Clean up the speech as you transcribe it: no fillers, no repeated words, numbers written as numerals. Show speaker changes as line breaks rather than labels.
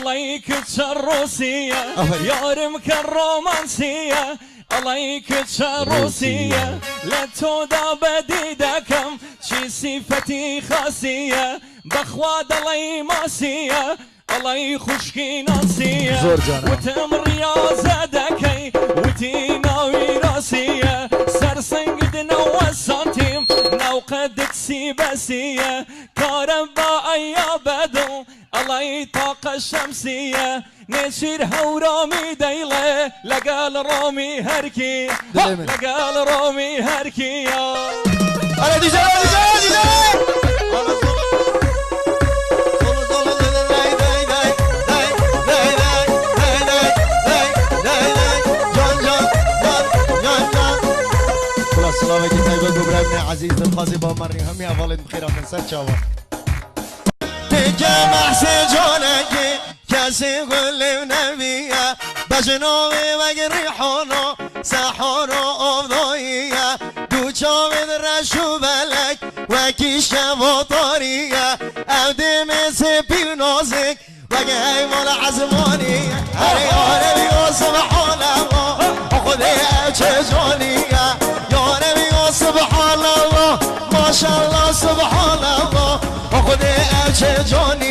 عليك تشروسية يارمك الرومانسية عليك تشروسية لا تودا بديدكم شي صفتي خاصية بخواد علي ماسية علي خشكي ناسية وتم رياضة دكي وتيناوي راسية سرسنقدنا والسنتيم نو قدك سيبسية كهرباء يا بدو الله طاقة الشمسية نشير هورامي ديلة لقال رومي هركي لقال رومي هركي يا
أنا دي سلامك طيبة ببرامنا عزيز القاضي بامرني همي أفضل بخير من سر شاور تجمع سجونك كاسي قل ونبيا بجنوبي وقري حونو سحونو أفضوية دوچو بدرشو بلك وكيش وطورية أودي مسي بيونوزك وقهي مولا عزمونية هري هري وسبحان الله أخذي أجزونية سبحان الله ما شاء الله سبحان الله وخذي أجي جوني